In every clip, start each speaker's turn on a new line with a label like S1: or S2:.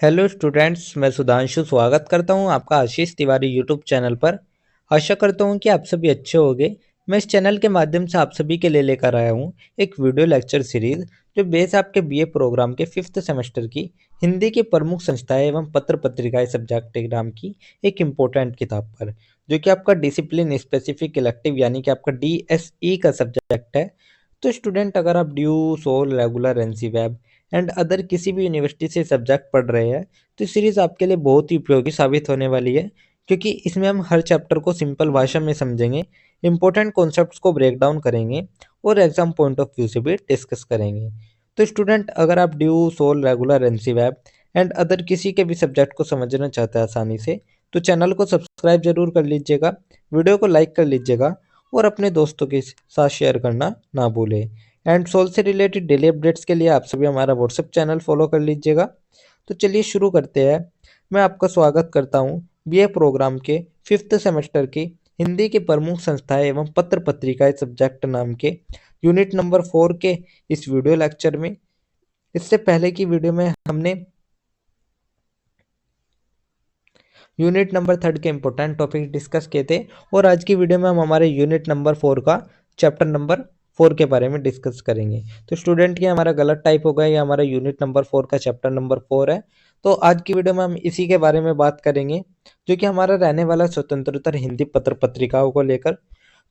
S1: Hello students, मैं सुधांशु स्वागत करता हूं आपका आशीष तिवारी यूट्यूब चैनल पर। आशा करता हूं कि आप सभी अच्छे होंगे। मैं इस चैनल के माध्यम से आप सभी के लिए लेकर आया हूं एक वीडियो लेक्चर सीरीज जो बेस आपके बीए प्रोग्राम के 5th सेमेस्टर की हिंदी की प्रमुख संस्थाएं एवं पत्र पत्रिकाएं सब्जेक्ट नाम की एक इम्पोर्टेंट किताब पर, जो कि आपका डिसिप्लिन स्पेसिफिक इलेक्टिव यानी कि आपका DSE का सब्जेक्ट है। तो स्टूडेंट, अगर आप due, soul, regular, NC and other किसी भी यूनिवर्सिटी से सब्जेक्ट पढ़ रहे हैं तो सीरीज आपके लिए बहुत ही उपयोगी साबित होने वाली है, क्योंकि इसमें हम हर चैप्टर को सिंपल भाषा में समझेंगे, इंपॉर्टेंट कॉन्सेप्ट्स को ब्रेक डाउन करेंगे और एग्जाम पॉइंट ऑफ व्यू से भी डिस्कस करेंगे। तो स्टूडेंट, अगर आप ड्यू, सोल, रेगुलर, एनसीवैब एंड अदर किसी के भी सब्जेक्ट को समझना चाहते हैं आसानी से, तो चैनल को सब्सक्राइब जरूर कर लीजिएगा, वीडियो को लाइक कर लीजिएगा और अपने दोस्तों के साथ शेयर करना ना भूलें। एंड सोल से रिलेटेड डेली अपडेट्स के लिए आप सभी हमारा व्हाट्सएप चैनल फॉलो कर लीजिएगा। तो चलिए शुरू करते हैं। मैं आपका स्वागत करता हूं बीए प्रोग्राम के 5th सेमेस्टर की हिंदी की प्रमुख संस्थाएं एवं पत्र पत्रिकाएं सब्जेक्ट नाम के यूनिट नंबर 4 के इस वीडियो लेक्चर में। इससे पहले की वीडियो में हमने यूनिट नंबर 3 के इंपॉर्टेंट टॉपिक डिस्कस किए थे और आज की वीडियो में हम हमारे यूनिट नंबर 4 का चैप्टर नंबर 4 के बारे में डिस्कस करेंगे। तो स्टूडेंट, ये हमारा गलत टाइप हो गया, ये हमारा यूनिट नंबर 4 का चैप्टर नंबर 4 है। तो आज की वीडियो में हम इसी के बारे में बात करेंगे, जो कि हमारा रहने वाला स्वतंत्रता हिंदी पत्र पत्रिकाओं को लेकर।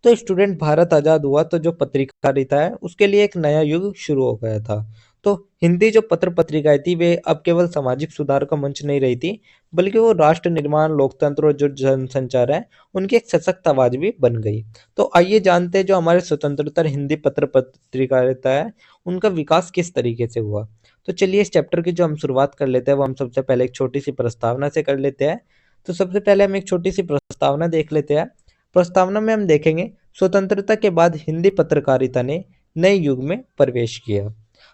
S1: तो स्टूडेंट, भारत आज़ाद हुआ तो जो पत्रकारिता है उसके लिए एक नया युग शुरू हो गया था। तो हिंदी जो पत्र पत्रिकाएं थी वे अब केवल सामाजिक सुधार का मंच नहीं रही थी, बल्कि वो राष्ट्र निर्माण, लोकतंत्र और जो जनसंचार है उनकी एक सशक्त आवाज भी बन गई। तो आइए जानते हैं जो हमारे स्वतंत्रता हिंदी पत्र पत्रिकारिता है उनका विकास किस तरीके से हुआ। तो चलिए इस चैप्टर की जो हम शुरुआत कर लेते हैं वो हम सबसे पहले एक छोटी सी प्रस्तावना से कर लेते हैं। तो सबसे पहले हम एक छोटी सी प्रस्तावना देख लेते हैं। प्रस्तावना में हम देखेंगे, स्वतंत्रता के बाद हिंदी पत्रकारिता ने नए युग में प्रवेश किया।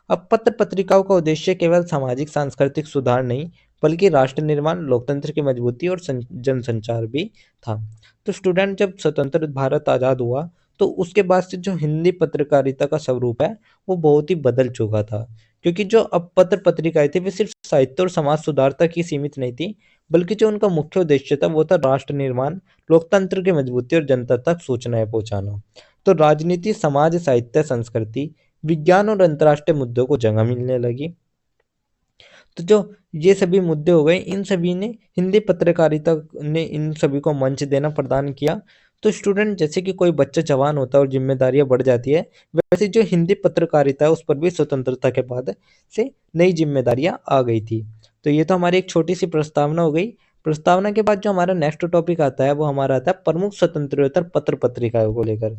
S1: अब पत्र पत्रिकाओं का उद्देश्य केवल सामाजिक सांस्कृतिक सुधार नहीं, बल्कि राष्ट्र निर्माण, लोकतंत्र की मजबूती और जनसंचार भी था। तो स्टूडेंट, जब स्वतंत्र भारत आज़ाद हुआ तो उसके बाद से जो हिंदी पत्रकारिता का स्वरूप है वो बहुत ही बदल चुका था, क्योंकि जो अब पत्र पत्रिकाएं थी वे सिर्फ साहित्य और समाज सुधार तक ही सीमित नहीं थी, बल्कि जो उनका मुख्य उद्देश्य था वो था राष्ट्र निर्माण, लोकतंत्र की मजबूती और जनता तक सूचनाएं पहुंचाना। तो राजनीति, समाज, साहित्य, संस्कृति, विज्ञान और अंतर्राष्ट्रीय मुद्दों को जगह मिलने लगी। तो जो ये सभी मुद्दे हो गए, इन सभी ने हिंदी पत्रकारिता ने इन सभी को मंच देना प्रदान किया। तो स्टूडेंट, जैसे कि कोई बच्चा जवान होता है और जिम्मेदारियां बढ़ जाती है, वैसे जो हिंदी पत्रकारिता है उस पर भी स्वतंत्रता के बाद से नई जिम्मेदारियां आ गई थी। तो ये तो हमारी एक छोटी सी प्रस्तावना हो गई। प्रस्तावना के बाद जो हमारा नेक्स्ट टॉपिक आता है वो हमारा आता है प्रमुख स्वतंत्रोत्तर पत्र पत्रिकाओं को लेकर।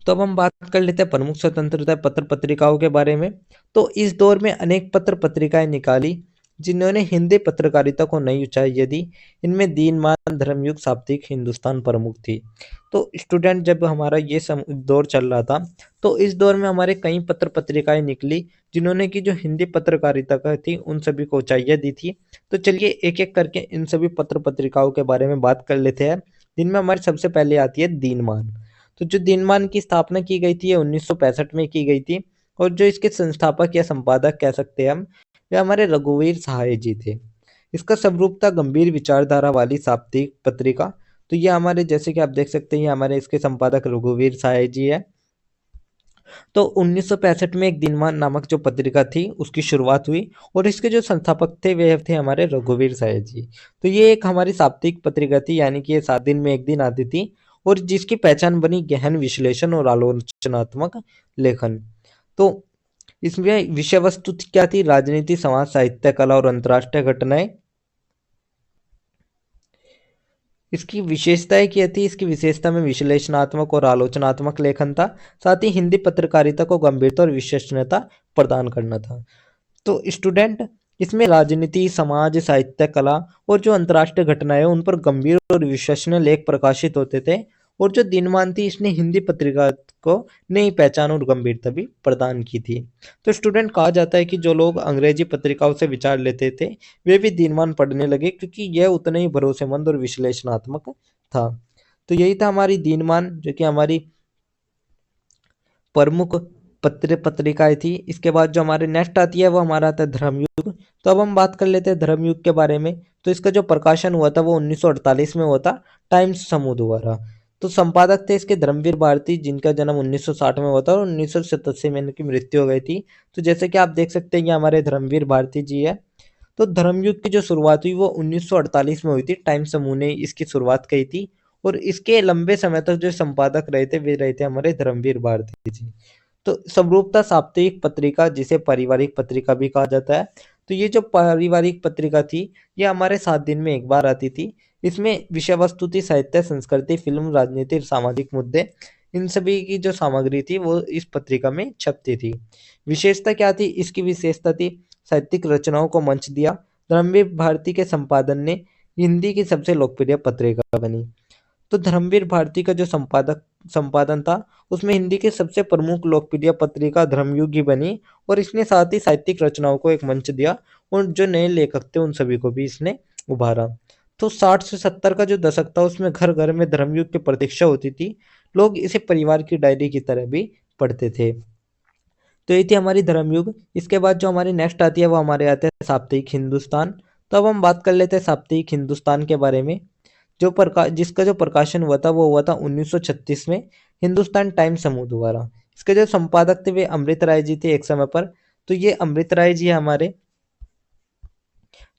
S1: तो अब हम बात कर लेते हैं प्रमुख स्वतंत्रता पत्र पत्रिकाओं के बारे में। तो इस दौर में अनेक पत्र पत्रिकाएं निकाली जिन्होंने हिंदी पत्रकारिता को नई ऊंचाई दी। इनमें दीनमान, धर्मयुग, साप्ताहिक हिंदुस्तान प्रमुख थी। तो स्टूडेंट, जब हमारा ये दौर चल रहा था तो इस दौर में हमारे कई पत्र पत्रिकाएं निकली जिन्होंने की जो हिंदी पत्रकारिता का थी उन सभी को ऊंचाइयां दी थी। तो चलिए एक एक करके इन सभी पत्र पत्रिकाओं के बारे में बात कर लेते हैं, जिनमें हमारी सबसे पहले आती है दीनमान। तो जो दीनमान की स्थापना की गई थी ये 1965 में की गई थी, और जो इसके संस्थापक या संपादक कह सकते हैं हम, वे हमारे रघुवीर सहाय जी थे। इसका स्वरूप था गंभीर विचारधारा वाली साप्ताहिक पत्रिका। तो ये हमारे, जैसे कि आप देख सकते हैं, ये हमारे इसके संपादक रघुवीर सहाय जी है। तो 1965 में एक दिनमान नामक जो पत्रिका थी उसकी शुरुआत हुई, और इसके जो संस्थापक थे वे थे हमारे रघुवीर सहाय जी। तो ये एक हमारी साप्ताहिक पत्रिका थी, यानी कि ये 7 दिन में एक दिन आती थी, और जिसकी पहचान बनी गहन विश्लेषण और आलोचनात्मक लेखन। तो इसमें विषय वस्तु क्या थी? राजनीति, समाज, साहित्य, कला और अंतर्राष्ट्रीय घटनाएं। इसकी विशेषताएं क्या थी? इसकी विशेषता में विश्लेषणात्मक और आलोचनात्मक लेखन था, साथ ही हिंदी पत्रकारिता को गंभीरता और विश्वसनीयता प्रदान करना था। तो स्टूडेंट, इसमें राजनीति, समाज, साहित्य, कला और जो अंतर्राष्ट्रीय घटनाएं उन पर गंभीर और विश्वसनीय लेख प्रकाशित होते थे, और जो दिनमान थी इसने हिंदी पत्रिका को नई पहचान और गंभीरता भी प्रदान की थी। तो स्टूडेंट, कहा जाता है कि जो लोग अंग्रेजी पत्रिकाओं से विचार लेते थे वे भी दिनमान पढ़ने लगे, क्योंकि यह उतना ही भरोसेमंद और विश्लेषणात्मक था। तो यही था हमारी दिनमान, जो कि हमारी प्रमुख पत्र पत्रिकाएं थी। इसके बाद जो हमारे नेक्स्ट आती है वो हमारा आता है धर्मयुग। तो अब हम बात कर लेते हैं धर्मयुग के बारे में। तो इसका जो प्रकाशन हुआ था वो 1948 में हुआ था, टाइम्स समूह द्वारा। तो संपादक थे इसके धर्मवीर भारती, जिनका जन्म 1960 में हुआ था और 1987 में इनकी मृत्यु हो गई थी। तो जैसे कि आप देख सकते हैं ये हमारे धर्मवीर भारती जी है। तो धर्मयुग की जो शुरुआत हुई वो 1948 में हुई थी, टाइम समूह ने इसकी शुरुआत की थी। और इसके लंबे समय तक जो संपादक रहे थे वे रहे थे हमारे धर्मवीर भारती जी। तो समरूपता साप्ताहिक पत्रिका, जिसे पारिवारिक पत्रिका भी कहा जाता है। तो ये जो पारिवारिक पत्रिका थी ये हमारे 7 दिन में एक बार आती थी। इसमें विषय वस्तु थी साहित्य, संस्कृति, फिल्म, राजनीति, सामाजिक मुद्दे, इन सभी की जो सामग्री थी वो इस पत्रिका में छपती थी। विशेषता क्या थी? इसकी विशेषता थी साहित्यिक रचनाओं को मंच दिया। धर्मवीर भारती के संपादन ने हिंदी की सबसे लोकप्रिय पत्रिका बनी। तो धर्मवीर भारती का जो संपादन था उसमें हिंदी की सबसे प्रमुख लोकप्रिय पत्रिका धर्मयुग ही बनी। और इसने साथ ही साहित्यिक रचनाओं को एक मंच दिया और जो नए लेखक थे उन सभी को भी इसने उभारा। तो 60 से 70 का जो दशक था उसमें घर घर में धर्मयुग की प्रतीक्षा होती थी। लोग इसे परिवार की डायरी की तरह भी पढ़ते थे। तो ये थी हमारी धर्मयुग। इसके बाद जो हमारी नेक्स्ट आती है वो हमारे आते हैं साप्ताहिक हिंदुस्तान। तो अब हम बात कर लेते हैं साप्ताहिक हिंदुस्तान के बारे में। जिसका जो प्रकाशन हुआ था वो हुआ था 1936 में, हिंदुस्तान टाइम्स समूह द्वारा। इसके जो संपादक थे वे अमृत राय जी थे एक समय पर। तो ये अमृत राय जी है हमारे।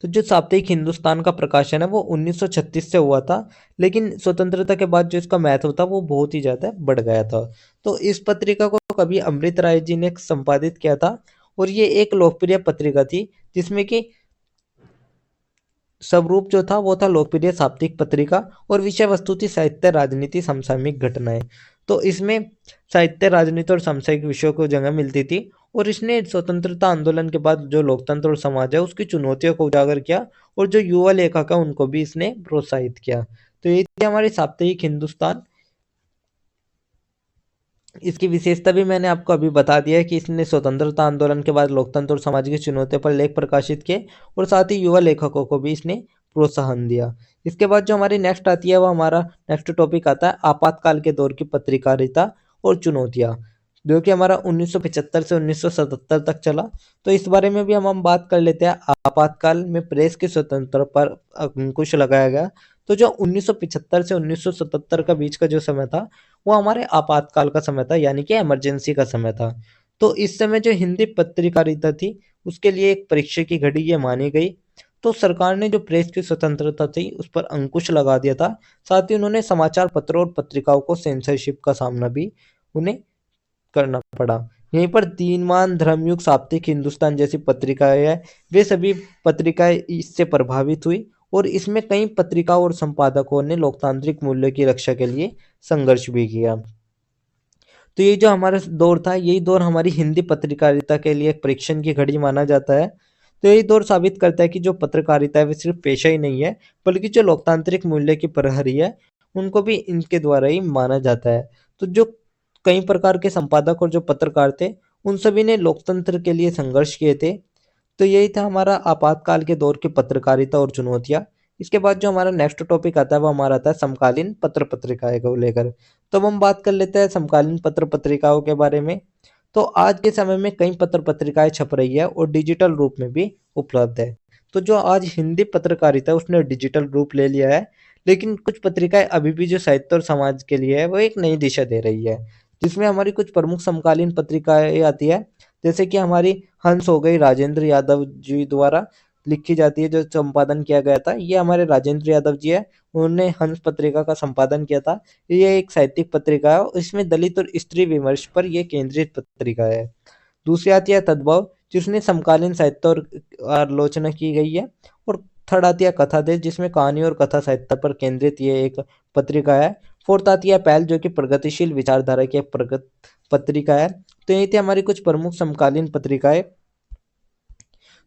S1: तो जो साप्ताहिक हिंदुस्तान का प्रकाशन है वो 1936 से हुआ था, लेकिन स्वतंत्रता के बाद जो इसका महत्व था वो बहुत ही ज़्यादा बढ़ गया था। तो इस पत्रिका को कभी अमृत राय जी ने संपादित किया था और ये एक लोकप्रिय पत्रिका थी जिसमें कि स्वरूप जो था वो था लोकप्रिय साप्ताहिक पत्रिका और विषय वस्तु थी साहित्य, राजनीति, समसामयिक घटनाएं। तो इसमें साहित्य, राजनीति और समसामयिक विषयों को जगह मिलती थी। और इसने स्वतंत्रता आंदोलन के बाद जो लोकतंत्र और समाज है उसकी चुनौतियों को उजागर किया और जो युवा लेखक है उनको भी इसने प्रोत्साहित किया। तो ये थी हमारी साप्ताहिक हिंदुस्तान। इसकी विशेषता भी मैंने आपको अभी बता दिया है कि इसने स्वतंत्रता आंदोलन के बाद लोकतंत्र और समाज की चुनौतियों पर लेख प्रकाशित किए और साथ ही युवा लेखकों को भी इसने प्रोत्साहन दिया। इसके बाद जो हमारी नेक्स्ट आती है वो हमारा नेक्स्ट टॉपिक आता है आपातकाल के दौर की पत्रकारिता और चुनौतियाँ, जो कि हमारा 1975 से 1977 तक चला। तो इस बारे में भी हम बात कर लेते हैं। आपातकाल में प्रेस की स्वतंत्रता पर अंकुश लगाया गया। तो जो 1975 से 1977 का बीच का जो समय था वो हमारे आपातकाल का समय था, यानी कि इमरजेंसी का समय था। तो इस समय जो हिंदी पत्रकारिता थी उसके लिए एक परीक्षा की घड़ी ये मानी गई। तो सरकार ने जो प्रेस की स्वतंत्रता थी उस पर अंकुश लगा दिया था। साथ ही उन्होंने समाचार पत्रों और पत्रिकाओं को सेंसरशिप का सामना भी उन्हें करना पड़ा। यहीं पर दीनमान, धर्मयुग, साप्ताहिक हिंदुस्तान जैसी पत्रिकाएं हैं, वे सभी पत्रिकाएं इससे प्रभावित हुई और इसमें कई पत्रिकाओं और संपादकों ने लोकतांत्रिक मूल्य की रक्षा के लिए संघर्ष भी किया। तो ये जो हमारा दौर था यही दौर हमारी हिंदी पत्रकारिता के लिए एक परीक्षण की घड़ी माना जाता है। तो यही दौर साबित करता है कि जो पत्रकारिता है वो सिर्फ पेशा ही नहीं है बल्कि जो लोकतांत्रिक मूल्य की प्रहरी है उनको भी इनके द्वारा ही माना जाता है। तो जो कई प्रकार के संपादक और जो पत्रकार थे उन सभी ने लोकतंत्र के लिए संघर्ष किए थे। तो यही था हमारा आपातकाल के दौर की पत्रकारिता और चुनौतियाँ। इसके बाद जो हमारा नेक्स्ट टॉपिक आता है वो हमारा आता है समकालीन पत्र पत्रिकाएं को लेकर। तो अब हम बात कर लेते हैं समकालीन पत्र पत्रिकाओं के बारे में। तो आज के समय में कई पत्र पत्रिकाएं छप रही है और डिजिटल रूप में भी उपलब्ध है। तो जो आज हिंदी पत्रकारिता है उसने डिजिटल रूप ले लिया है, लेकिन कुछ पत्रिकाएं अभी भी जो साहित्य और समाज के लिए है वो एक नई दिशा दे रही है, जिसमें हमारी कुछ प्रमुख समकालीन पत्रिकाएं आती है। जैसे कि हमारी हंस हो गई, राजेंद्र यादव जी द्वारा लिखी जाती है, जो संपादन किया गया था ये हमारे राजेंद्र यादव जी है। उन्होंने हंस पत्रिका का संपादन किया था। ये एक साहित्यिक पत्रिका है, इसमें दलित और स्त्री विमर्श पर यह केंद्रित पत्रिका है। दूसरी आती है तद्भव, जिसने समकालीन साहित्य और आलोचना की गई है। और थर्ड आती है कथा देश, जिसमें कहानी और कथा साहित्य पर केंद्रित ये एक पत्रिका है। फोर्थ आती है पहल, जो कि प्रगतिशील विचारधारा की एक प्रगत पत्रिका है। तो ये थी हमारी कुछ प्रमुख समकालीन पत्रिकाएं।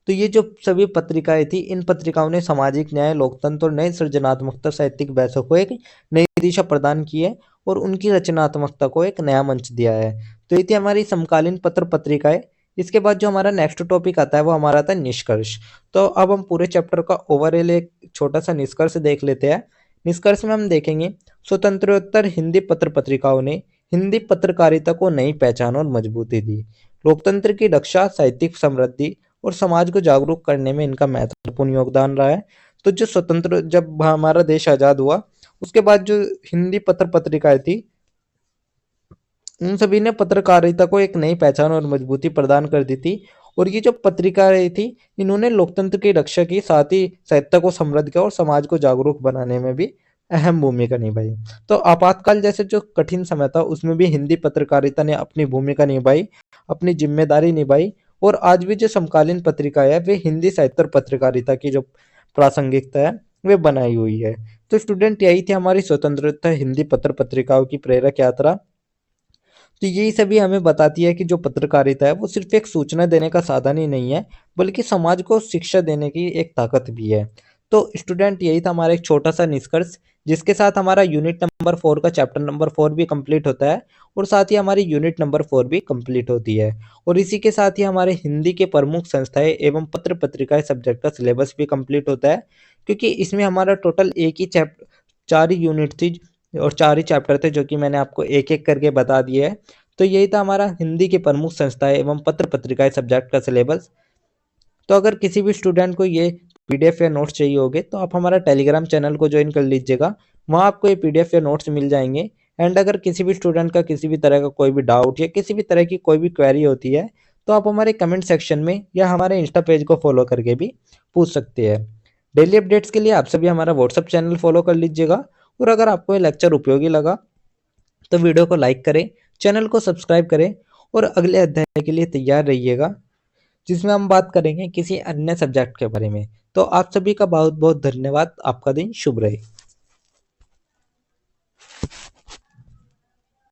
S1: तो ये जो सभी पत्रिकाएं थी इन पत्रिकाओं ने सामाजिक न्याय, लोकतंत्र और नए सृजनात्मकता साहित्यिक बहसों को एक नई दिशा प्रदान की है और उनकी रचनात्मकता को एक नया मंच दिया है। तो ये थी हमारी समकालीन पत्र पत्रिकाएं। इसके बाद जो हमारा नेक्स्ट टॉपिक आता है वो हमारा आता है निष्कर्ष। तो अब हम पूरे चैप्टर का ओवरऑल एक छोटा सा निष्कर्ष देख लेते हैं। निष्कर्ष में हम देखेंगे स्वतंत्रोत्तर हिंदी पत्र पत्रिकाओं ने हिंदी पत्रकारिता को नई पहचान और मजबूती दी। लोकतंत्र की रक्षा, साहित्यिक समृद्धि और समाज को जागरूक करने में इनका महत्वपूर्ण योगदान रहा है। तो जो स्वतंत्र जब हमारा देश आज़ाद हुआ, उसके बाद जो हिंदी पत्र पत्रिकाएं थी, उन सभी ने पत्रकारिता को एक नई पहचान और मजबूती प्रदान कर दी थी। और ये जो पत्रिकाएं थी, इन्होंने लोकतंत्र की रक्षा की, साथ ही साहित्य को समृद्ध किया और समाज को जागरूक बनाने में भी अहम भूमिका निभाई। तो आपातकाल जैसे जो कठिन समय था, उसमें भी हिंदी पत्रकारिता ने अपनी भूमिका निभाई, अपनी जिम्मेदारी निभाई। और आज भी जो समकालीन पत्रिकाएं है, वे हिंदी साहित्य और पत्रकारिता की जो प्रासंगिकता है, वे बनाई हुई है। तो स्टूडेंट, यही थी हमारी स्वतंत्रता हिंदी पत्र पत्रिकाओं की प्रेरक यात्रा। तो यही सभी हमें बताती है कि जो पत्रकारिता है, वो सिर्फ एक सूचना देने का साधन ही नहीं है, बल्कि समाज को शिक्षा देने की एक ताकत भी है। तो स्टूडेंट, यही था हमारा एक छोटा सा निष्कर्ष, जिसके साथ हमारा यूनिट नंबर 4 का चैप्टर नंबर 4 भी कंप्लीट होता है, और साथ ही हमारी यूनिट नंबर 4 भी कंप्लीट होती है। और इसी के साथ ही हमारे हिंदी के प्रमुख संस्थाएं एवं पत्र पत्रिकाएं सब्जेक्ट का सिलेबस भी कंप्लीट होता है, क्योंकि इसमें हमारा टोटल एक ही चैप्टर, 4 ही यूनिट थी और 4 ही चैप्टर थे, जो कि मैंने आपको एक-एक करके बता दिए है। तो यही था हमारा हिंदी की प्रमुख संस्थाएं एवं पत्र पत्रिकाएं सब्जेक्ट का सिलेबस। तो अगर किसी भी स्टूडेंट को ये पीडीएफ या नोट्स चाहिए होंगे, तो आप हमारा टेलीग्राम चैनल को ज्वाइन कर लीजिएगा, वहाँ आपको ये पीडीएफ या नोट्स मिल जाएंगे। एंड अगर किसी भी स्टूडेंट का किसी भी तरह का कोई भी डाउट या किसी भी तरह की कोई भी क्वेरी होती है, तो आप हमारे कमेंट सेक्शन में या हमारे इंस्टा पेज को फॉलो करके भी पूछ सकते हैं। डेली अपडेट्स के लिए आप सभी हमारा व्हाट्सअप चैनल फॉलो कर लीजिएगा। और अगर आपको ये लेक्चर उपयोगी लगा, तो वीडियो को लाइक करें, चैनल को सब्सक्राइब करें, और अगले अध्याय के लिए तैयार रहिएगा, जिसमें हम बात करेंगे किसी अन्य सब्जेक्ट के बारे में। तो आप सभी का बहुत बहुत धन्यवाद। आपका दिन शुभ रहे।